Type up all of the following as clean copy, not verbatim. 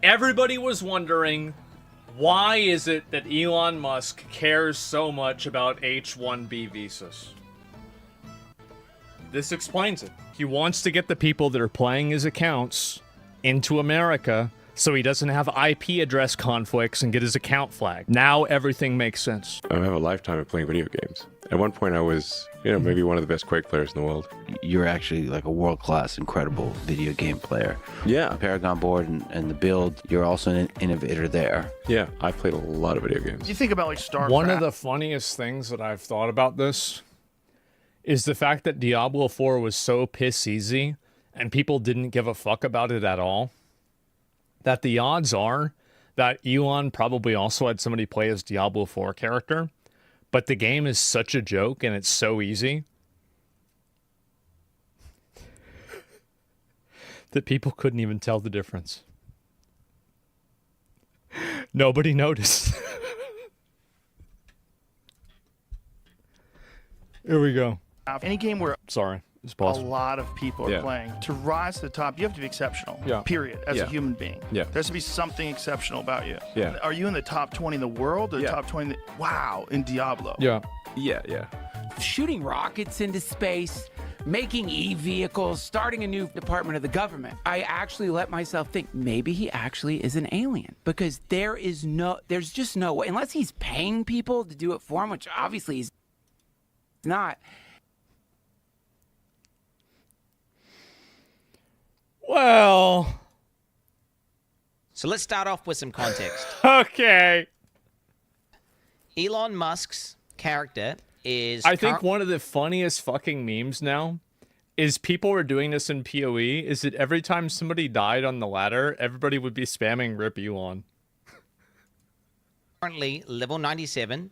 Everybody was wondering, why is it that Elon Musk cares so much about H-1B visas? This explains it. He wants to get the people that are playing his accounts into America so he doesn't have IP address conflicts and get his account flagged. Now everything makes sense. I have a lifetime of playing video games. At one point I was, maybe one of the best Quake players in the world. You're actually like a world-class, incredible video game player. Yeah. Paragon board and the build, you're also an innovator there. Yeah, I've played a lot of video games. You think about like StarCraft. One of the funniest things that I've thought about this is the fact that Diablo 4 was so piss easy and people didn't give a fuck about it at all, that the odds are that Elon probably also had somebody play his Diablo 4 character, but the game is such a joke and it's so easy that people couldn't even tell the difference. Nobody noticed. Here we go. Any game where Sorry, it's a possible. lot of people are playing, to rise to the top, you have to be exceptional. Yeah. Period. As a human being. Yeah. There has to be something exceptional about you. Yeah. Are you in the top 20 in the world or the top 20 wow, in Diablo? Yeah. Yeah. Shooting rockets into space, making e-vehicles, starting a new department of the government. I actually let myself think maybe he actually is an alien, because there's just no way, unless he's paying people to do it for him, which obviously he's not. Well, So let's start off with some context. okay. Elon Musk's character is... I think one of the funniest fucking memes now is people are doing this in POE, is that every time somebody died on the ladder, everybody would be spamming Rip Elon. currently level 97,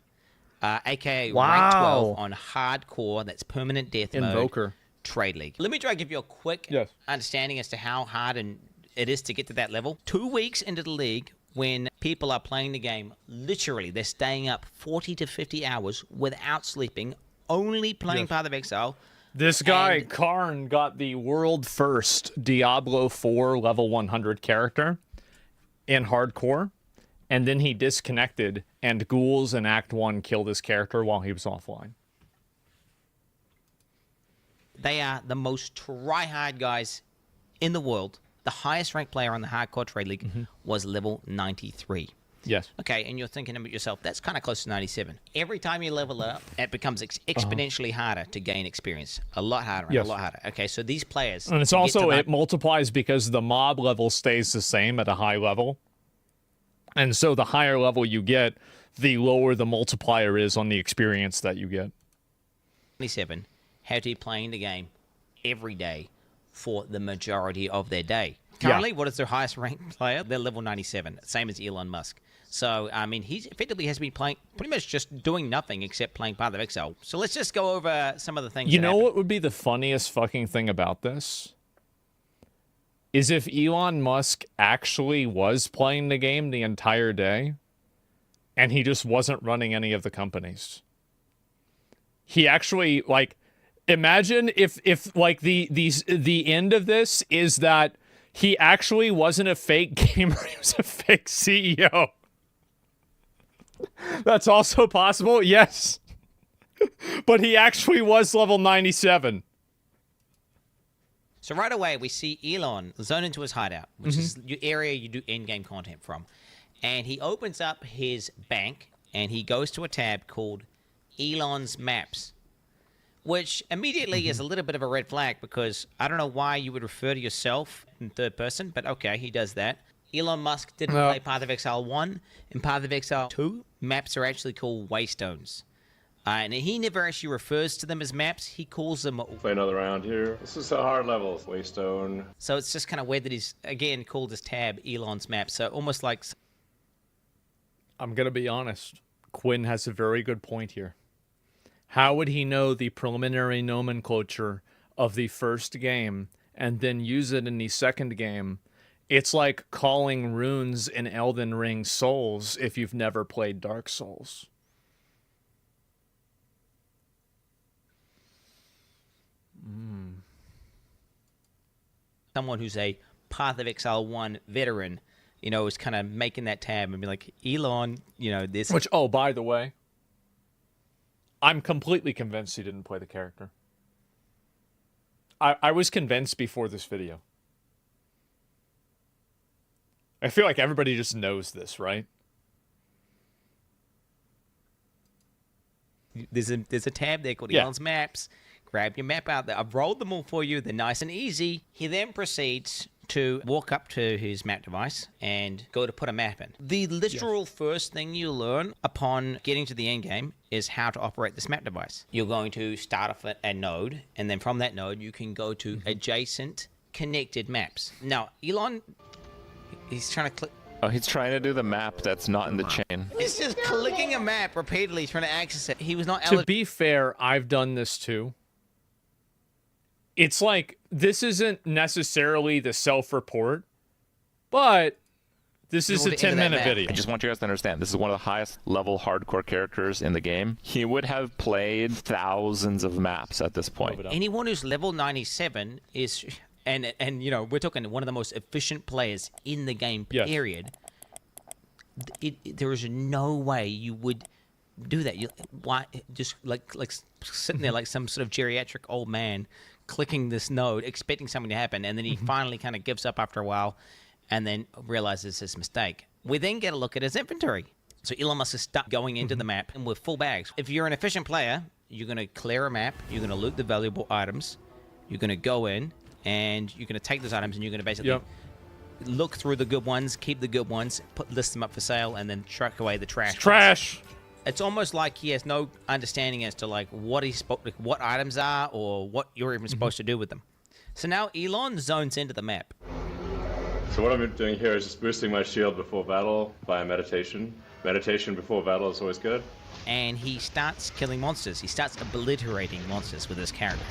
aka rank Wow. 12 on hardcore, that's permanent death mode. Invoker. Trade League. Let me try to give you a quick understanding as to how hard it is to get to that level. 2 weeks into the league, when people are playing the game, literally, they're staying up 40 to 50 hours without sleeping, only playing Path of Exile. This guy, Karn, got the world first Diablo 4 level 100 character in hardcore, and then he disconnected, and ghouls in Act 1 killed his character while he was offline. They are the most try-hard guys in the world. The highest ranked player on the hardcore trade league was level 93. Yes. Okay, and you're thinking about yourself, that's kind of close to 97. Every time you level it up, it becomes exponentially harder to gain experience. A lot harder, and a lot harder. Okay, so these players... And it's also, it multiplies because the mob level stays the same at a high level. And so the higher level you get, the lower the multiplier is on the experience that you get. 97 had to be playing the game every day for the majority of their day. Currently, what is their highest ranked player? They're level 97, same as Elon Musk. So, I mean, he effectively has been playing, pretty much just doing nothing except playing Path of Exile. So let's just go over some of the things. You know what would be the funniest fucking thing about this? Is if Elon Musk actually was playing the game the entire day, and he just wasn't running any of the companies. He actually, like, imagine if like the end of this is that he actually wasn't a fake gamer, he was a fake CEO. That's also possible, yes. But he actually was level 97. So right away, we see Elon zone into his hideout, which is your area you do in-game content from. And he opens up his bank, and he goes to a tab called Elon's Maps, which immediately is a little bit of a red flag, because I don't know why you would refer to yourself in third person, but okay, he does that. Elon Musk didn't play Path of Exile 1. In Path of Exile 2, maps are actually called waystones. And he never actually refers to them as maps. He calls them... Play another round here. This is a hard level. Waystone. So it's just kind of weird that he's, again, called his tab Elon's Maps. So almost like... I'm going to be honest. Quinn has a very good point here. How would he know the preliminary nomenclature of the first game and then use it in the second game? It's like calling runes in Elden Ring Souls if you've never played Dark Souls. Someone who's a Path of Exile 1 veteran you know, is kind of making that tab and be like, Elon, you know, this. Which, oh, by the way, I'm completely convinced he didn't play the character. I was convinced before this video. I feel like everybody just knows this, right? There's a tab there called Elon's Maps. Grab your map out there. I've rolled them all for you. They're nice and easy. He then proceeds to walk up to his map device and go to put a map in. The literal first thing you learn upon getting to the end game is how to operate this map device. You're going to start off at a node, and then from that node, you can go to adjacent connected maps. Now, Elon, he's trying to click. Oh, he's trying to do the map that's not in the chain. He's just clicking a map repeatedly, trying to access it. He was not To be fair, I've done this too. It's like, this isn't necessarily the self-report, but this is a 10-minute video. I just want you guys to understand, this is one of the highest level hardcore characters in the game. He would have played thousands of maps at this point. Anyone who's level 97 is, and you know, we're talking one of the most efficient players in the game, period. There is no way you would do that. Why just like sitting there like some sort of geriatric old man clicking this node, expecting something to happen, and then he finally kind of gives up after a while and then realizes his mistake. We then get a look at his inventory. So Elon Musk is stuck going into the map and with full bags. If you're an efficient player, you're going to clear a map, you're going to loot the valuable items, you're going to go in, and you're going to take those items and you're going to basically look through the good ones, keep the good ones, list them up for sale, and then truck away the trash. Trash! It's almost like he has no understanding as to like what items are or what you're even supposed to do with them. So now Elon zones into the map. So what I'm doing here is just boosting my shield before battle via meditation. Meditation before battle is always good. And he starts killing monsters. He starts obliterating monsters with his character.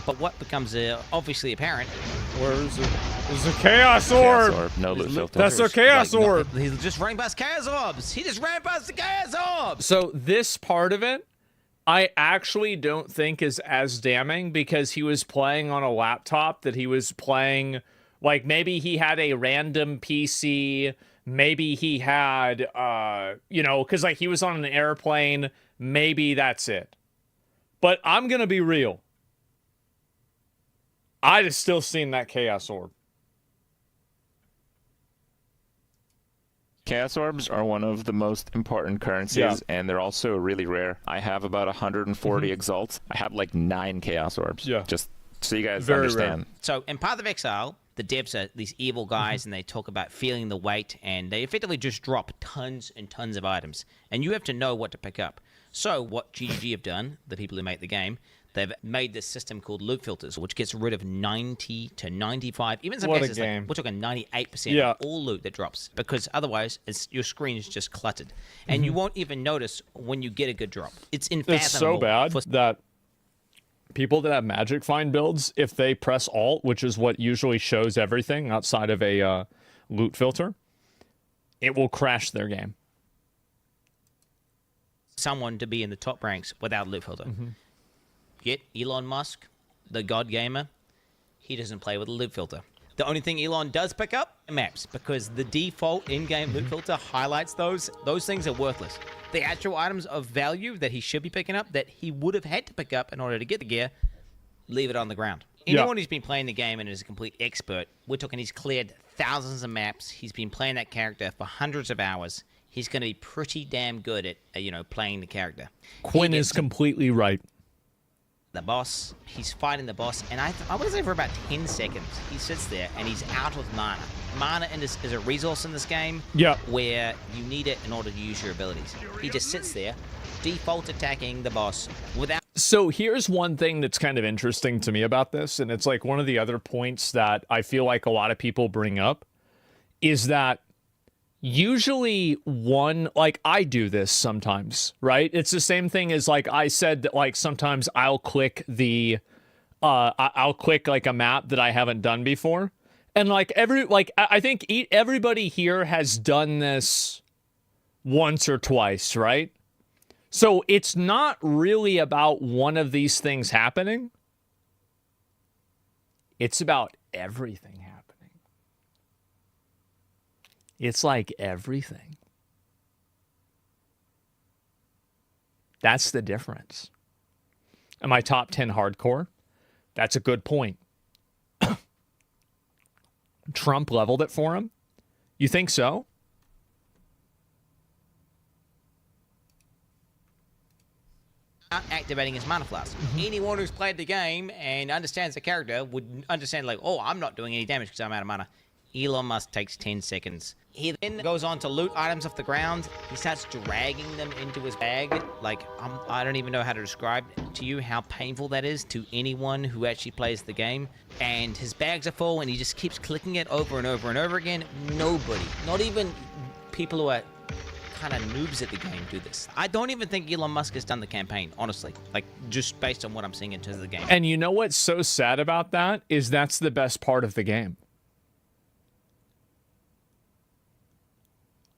But what becomes obviously apparent... Where is it? There's a Chaos Orb! No loot filter. That's a Chaos Orb! He's just running past Chaos Orbs! He just ran past the Chaos Orbs! So this part of it, I actually don't think is as damning because he was playing on a laptop that he was playing... Like, maybe he had a random PC... Maybe he had, you know, because, like, he was on an airplane. Maybe that's it. But I'm going to be real. I'd have still seen that Chaos Orb. Chaos Orbs are one of the most important currencies, and they're also really rare. I have about 140 Exalts. I have, like, 9 Chaos Orbs. Yeah. Just so you guys understand. Rare. So, in Path of Exile... The devs are these evil guys, and they talk about feeling the weight, and they effectively just drop tons and tons of items. And you have to know what to pick up. So what GGG have done, the people who make the game, they've made this system called loot filters, which gets rid of 90 to 95, even in some cases, like, we're talking 98% of all loot that drops, because otherwise your screen is just cluttered. And you won't even notice when you get a good drop. It's unfathomable. It's so bad that... people that have Magic Find builds, if they press Alt, which is what usually shows everything outside of a loot filter, it will crash their game. Someone to be in the top ranks without a loot filter. Yet Elon Musk, the god gamer, he doesn't play with a loot filter. The only thing Elon does pick up are maps, because the default in-game loot filter highlights those. Those things are worthless. The actual items of value that he should be picking up, that he would have had to pick up in order to get the gear, leave it on the ground. Anyone who's been playing the game and is a complete expert, we're talking he's cleared thousands of maps. He's been playing that character for hundreds of hours. He's going to be pretty damn good at, you know, playing the character. Quinn is completely right. The boss, he's fighting the boss, and I want to say for about 10 seconds, he sits there and he's out of mana. Mana is a resource in this game where you need it in order to use your abilities. He just sits there, default attacking the boss without... So here's one thing that's kind of interesting to me about this, and it's like one of the other points that I feel like a lot of people bring up, is that usually like I do this sometimes, right? It's the same thing as like I said that like sometimes I'll click I'll click like a map that I haven't done before. And like I think everybody here has done this once or twice, right? So it's not really about one of these things happening. It's about everything happening. It's like everything. That's the difference. Am I top 10 hardcore? That's a good point. Trump leveled it for him? You think so? Activating his mana flask. Anyone who's played the game and understands the character would understand, like, oh, I'm not doing any damage because I'm out of mana. Elon Musk takes 10 seconds. He then goes on to loot items off the ground. He starts dragging them into his bag. Like, I don't even know how to describe to you how painful that is to anyone who actually plays the game. And his bags are full, and he just keeps clicking it over and over and over again. Nobody, not even people who are kind of noobs at the game, do this. I don't even think Elon Musk has done the campaign, honestly. Like, just based on what I'm seeing in terms of the game. And you know what's so sad about that is that's the best part of the game.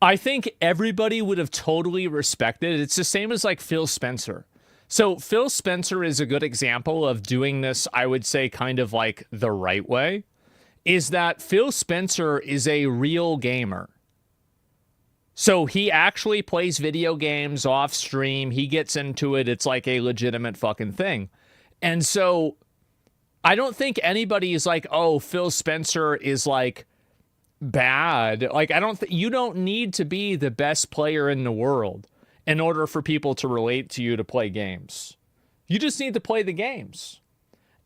I think everybody would have totally respected it. It's the same as like Phil Spencer. So Phil Spencer is a good example of doing this, I would say, kind of like the right way, is that Phil Spencer is a real gamer. So he actually plays video games off stream. He gets into it. It's like a legitimate fucking thing. And so I don't think anybody is like, oh, Phil Spencer is like bad. Like, I don't think you don't need to be the best player in the world in order for people to relate to you to play games. You just need to play the games.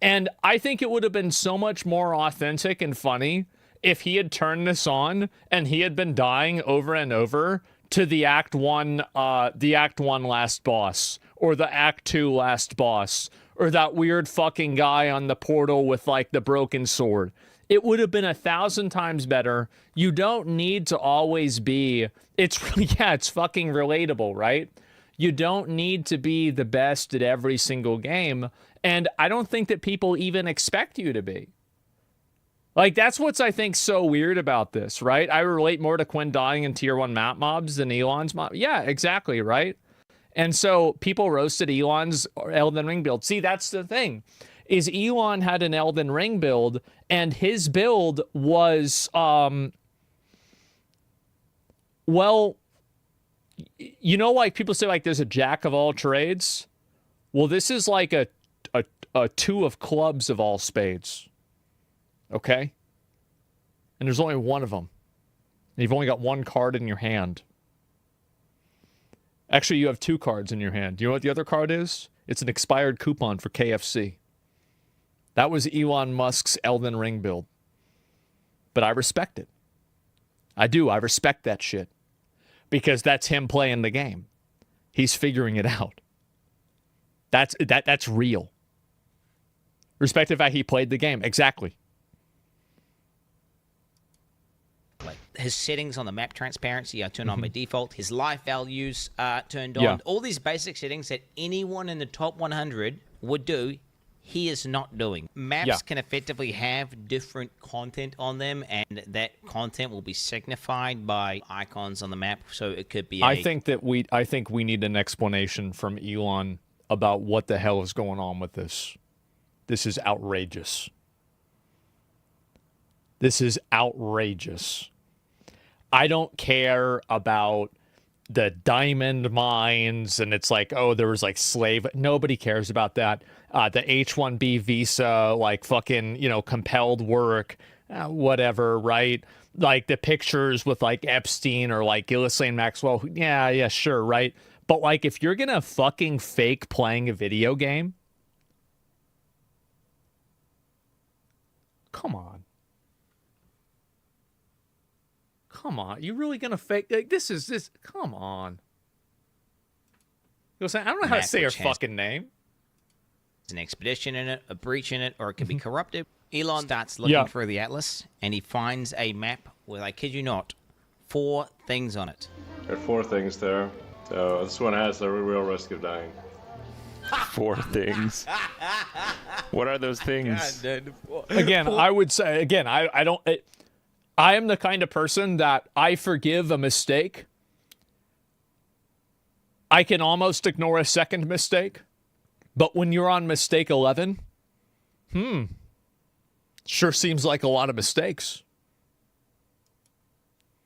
And I think it would have been so much more authentic and funny if he had turned this on and he had been dying over and over to the Act 1 last boss, or the Act 2 last boss, or that weird fucking guy on the portal with like the broken sword. It would have been 1,000 times better. You don't need to always be, it's fucking relatable, right? You don't need to be the best at every single game. And I don't think that people even expect you to be. Like, that's what's, I think, so weird about this, right? I relate more to Quinn dying in tier 1 map mobs than Elon's mob. Yeah, exactly, right? And so people roasted Elon's Elden Ring build. See, that's the thing, is Elon had an Elden Ring build, and his build was, well, you know, like people say, like, there's a jack of all trades. Well, this is like a two of clubs of all spades. Okay? And there's only one of them. And you've only got one card in your hand. Actually, you have two cards in your hand. Do you know what the other card is? It's an expired coupon for KFC. That was Elon Musk's Elden Ring build. But I respect it. I do. I respect that shit. Because that's him playing the game. He's figuring it out. That's real. Respect the fact he played the game. Exactly. Like his settings on the map transparency are turned on by default. His life values are turned on. All these basic settings that anyone in the top 100 would do, he is not doing. Maps can effectively have different content on them, and that content will be signified by icons on the map. So it could be. I think we need an explanation from Elon about what the hell is going on with this. This is outrageous. This is outrageous. I don't care about the diamond mines, and it's like, oh, there was like slave. Nobody cares about that. The H-1B visa, like fucking, you know, compelled work, whatever, right? Like the pictures with like Epstein or like Ghislaine Maxwell. Yeah, sure, right? But like, if you're gonna fucking fake playing a video game, come on. Come on, you really gonna fake like, this? Come on. I don't know how to say her fucking name. There's an expedition in it, a breach in it, or it could be corrupted. Elon starts looking through the atlas, and he finds a map with, I kid you not, 4 things on it. There are 4 things there. So this one has a real risk of dying. 4 things. What are those things? Again, I would say, I don't... I am the kind of person that I forgive a mistake. I can almost ignore a second mistake. But when you're on mistake 11, sure seems like a lot of mistakes.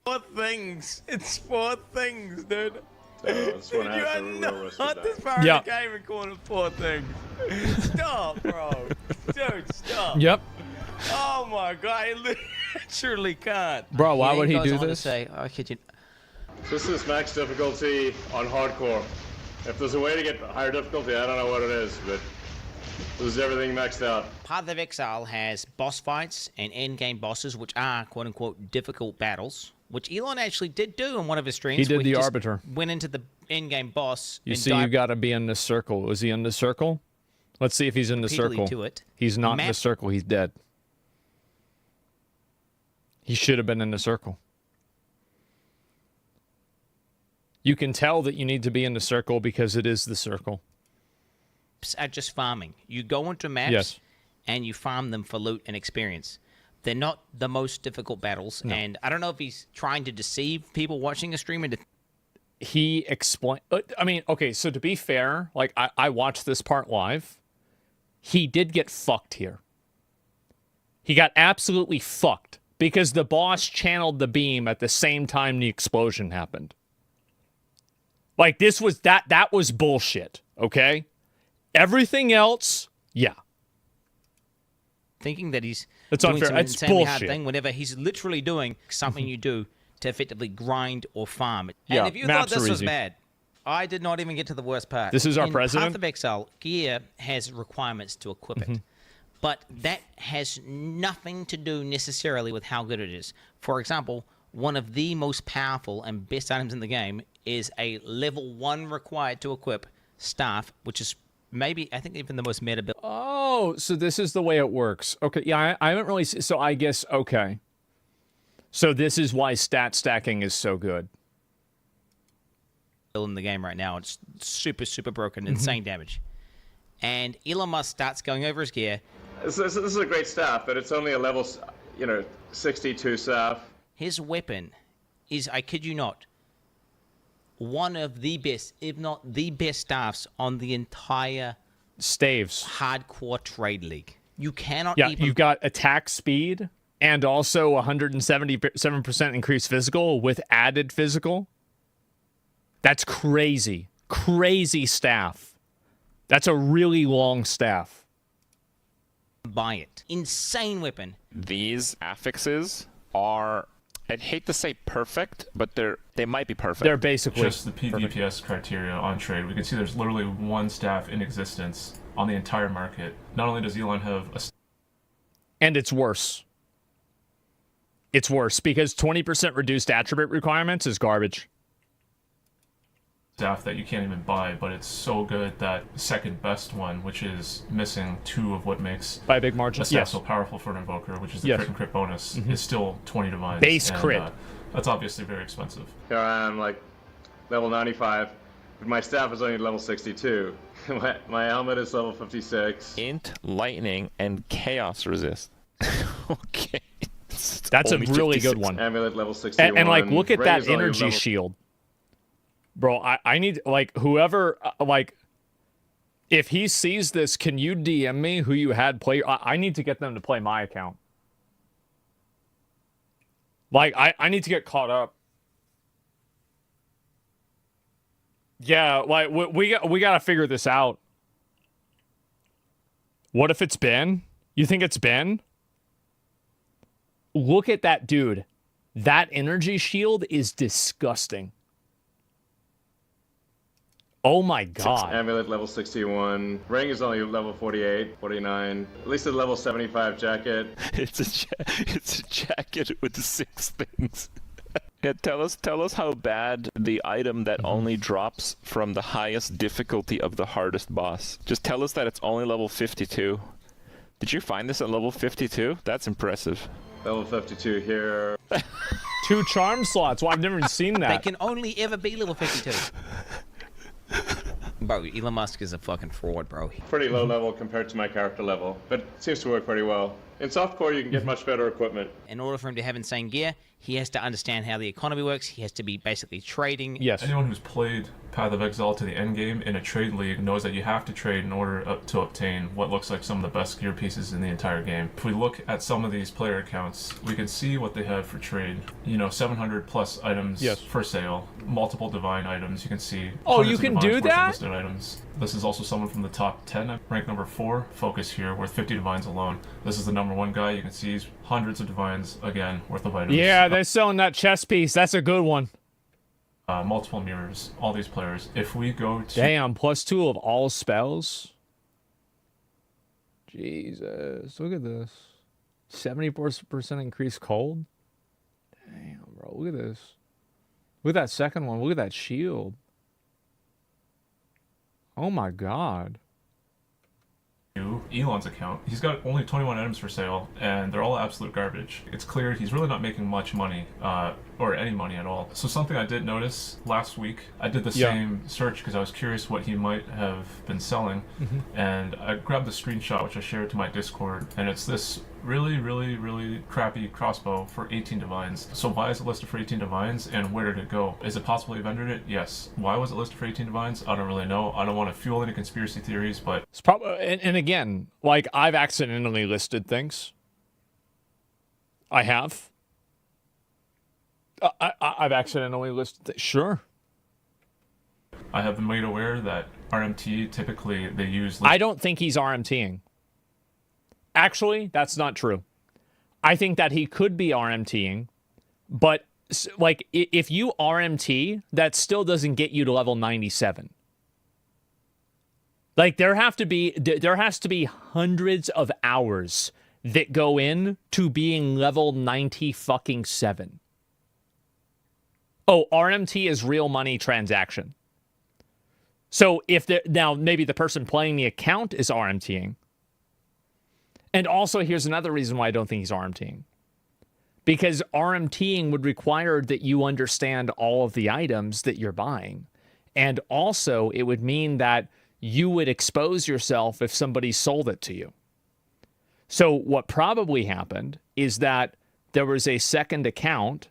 4 things. It's 4 things, dude. So this one You has are a real risk of not this dying. far in Yep. the game and calling it 4 things. Stop, bro. Dude, stop. Yep. Oh my god, I literally can't. Bro, why Then would he goes do on to this? say, I kid you. This is max difficulty on hardcore. If there's a way to get higher difficulty, I don't know what it is, but this is everything maxed out. Path of Exile has boss fights and end-game bosses, which are quote-unquote difficult battles, which Elon actually did do in one of his streams. He did where the just Arbiter. Went into the end-game boss. You and see, you dived got to be in the circle. Was he in the circle? Let's see if he's in the repeatedly circle. to it. He's not in the Map- circle. He's dead. He should have been in the circle. You can tell that you need to be in the circle because it is the circle. Are just farming. You go into maps Yes. and you farm them for loot and experience. They're not the most difficult battles, and I don't know if he's trying to deceive people watching a stream into He explained. I mean, okay, so to be fair, like, I watched this part live. He did get fucked here. He got absolutely fucked because the boss channeled the beam at the same time the explosion happened. Like, this was that was bullshit, okay? Everything else, yeah. thinking that he's It's doing unfair. some It's insanely hard bullshit. thing whenever he's literally doing something you do to effectively grind or farm. And Yeah, if you thought maps this are was easy. bad, I did not even get to the worst part. This is our In president? Path of Exile, gear has requirements to equip it. But that has nothing to do necessarily with how good it is. For example, one of the most powerful and best items in the game is a level 1 required to equip staff, which is maybe, I think, even the most meta build. Oh, so this is the way it works. Okay, yeah, I haven't really... So I guess, okay. So this is why stat stacking is so good. In the game right now. It's super, super broken, insane damage. And Elon Musk starts going over his gear. This is a great staff, but it's only a level, 62 staff. His weapon is, I kid you not, one of the best, if not the best staffs on the entire Staves. hardcore trade league. You cannot Yeah, even... you've got attack speed and also 177% increased physical with added physical. That's crazy. Crazy staff. That's a really long staff. buy it. Insane weapon. These affixes are, I'd hate to say perfect, but they might be perfect. They're basically just the PVPS criteria on trade. We can see there's literally one staff in existence on the entire market. Not only does Elon have a and it's worse. It's worse because 20% reduced attribute requirements is garbage. staff that you can't even buy, but it's so good that second best one, which is missing 2 of what makes By a big margin. a staff Yes. so powerful for an invoker, which is the Yes. crit and crit bonus, is still 20 divines. Base and, crit. That's obviously very expensive. Here I am, level 95, but my staff is only level 62. my helmet is level 56. Int, lightning, and chaos resist. Okay. That's a Only really 56. good one. Amulet level 61. And look at Ring that is only energy level- shield. Bro, I need, whoever, if he sees this, can you DM me who you had play? I need to get them to play my account. I need to get caught up. Yeah, we got to figure this out. What if it's Ben? You think it's Ben? Look at that dude. That energy shield is disgusting. Oh my god. Amulet level 61. Ring is only level 48, 49. At least a level 75 jacket. It's a jacket with 6 things. Yeah, tell us how bad the item that only drops from the highest difficulty of the hardest boss. Just tell us that it's only level 52. Did you find this at level 52? That's impressive. Level 52 here. 2 charm slots. Well, I've never even seen They that. can only ever be level 52. Bro, Elon Musk is a fucking fraud, bro. Pretty low level compared to my character level, but it seems to work pretty well. In softcore, you can get much better equipment. In order for him to have insane gear, he has to understand how the economy works. He has to be basically trading. Yes. Anyone who's played Path of Exile to the end game in a trade league knows that you have to trade in order to obtain what looks like some of the best gear pieces in the entire game. If we look at some of these player accounts, we can see what they have for trade. You know, 700 plus items for sale, multiple divine items. You can see. Oh, you can do that? Listed items. This is also someone from the top 10, ranked number 4. Focus here, worth 50 divines alone. This is the number 1 guy. You can see he's hundreds of divines again, worth of items. Yeah, they're selling that chess piece. That's a good one. Multiple mirrors, all these players. If we go to... Damn, +2 of all spells? Jesus, look at this. 74% increased cold? Damn, bro, look at this. Look at that second one. Look at that shield. Oh my god. Elon's account. He's got only 21 items for sale, and they're all absolute garbage. It's clear he's really not making much money, or any money at all. So something I did notice last week, I did the same search because I was curious what he might have been selling, and I grabbed the screenshot which I shared to my Discord, and it's this really crappy crossbow for 18 divines. So why is it listed for 18 divines, and where did it go? Is it possible he vendored it? Yes. Why was it listed for 18 divines? I don't really know. I don't want to fuel any conspiracy theories, but it's probably, and again, like, I've accidentally listed things. I have. I've accidentally listed sure. I have been made aware that RMT typically they use. I don't think he's RMTing. Actually, that's not true. I think that he could be RMTing, but like if you RMT, that still doesn't get you to level 97. Like there has to be hundreds of hours that go in to being level 97. Oh, RMT is real money transaction. So if now maybe the person playing the account is RMTing. And also here's another reason why I don't think he's RMTing. Because RMTing would require that you understand all of the items that you're buying. And also it would mean that you would expose yourself if somebody sold it to you. So what probably happened is that there was a second account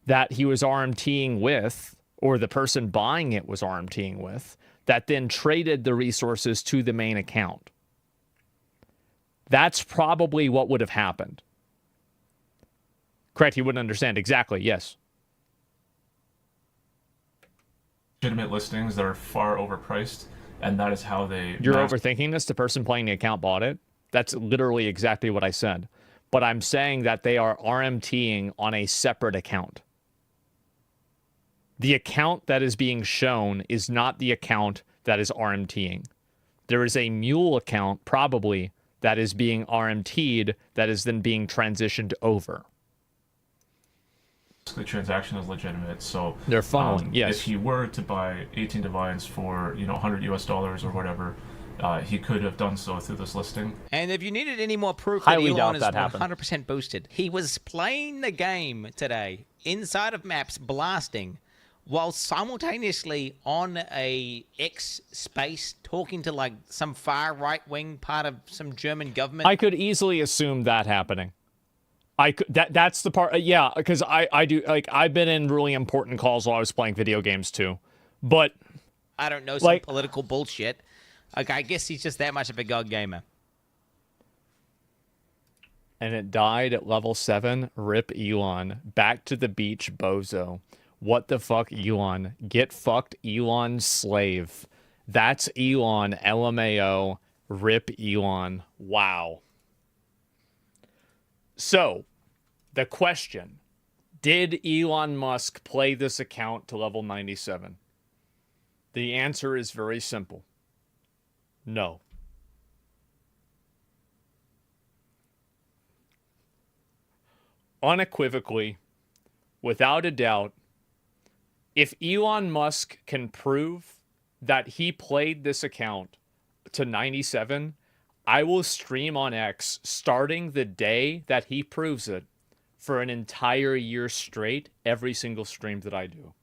that he was RMTing with, or the person buying it was RMTing with, that then traded the resources to the main account. That's probably what would have happened. Correct, he wouldn't understand. Exactly, yes. Legitimate listings that are far overpriced, and that is how they... You're overthinking this. The person playing the account bought it. That's literally exactly what I said. But I'm saying that they are RMTing on a separate account. The account that is being shown is not the account that is RMTing. There is a mule account, probably, that is being RMT'd, that is then being transitioned over. The transaction is legitimate, so they're funneling. Yes. If he were to buy 18 divines for $100 US or whatever, he could have done so through this listing. And if you needed any more proof that Elon is 100% boosted, he was playing the game today inside of maps, blasting, while simultaneously on a X space talking to like some far right wing part of some German government. I could easily assume that happening. That's the part. Yeah, because I do, like, I've been in really important calls while I was playing video games too, but I don't know, some political bullshit. Like, I guess he's just that much of a god gamer. And it died at level 7. Rip Elon. Back to the beach, bozo. What the fuck, Elon? Get fucked, Elon slave. That's Elon, LMAO. Rip Elon. Wow. So, the question, did Elon Musk play this account to level 97? The answer is very simple. No. Unequivocally, without a doubt, if Elon Musk can prove that he played this account to 97, I will stream on X starting the day that he proves it for an entire year straight, every single stream that I do.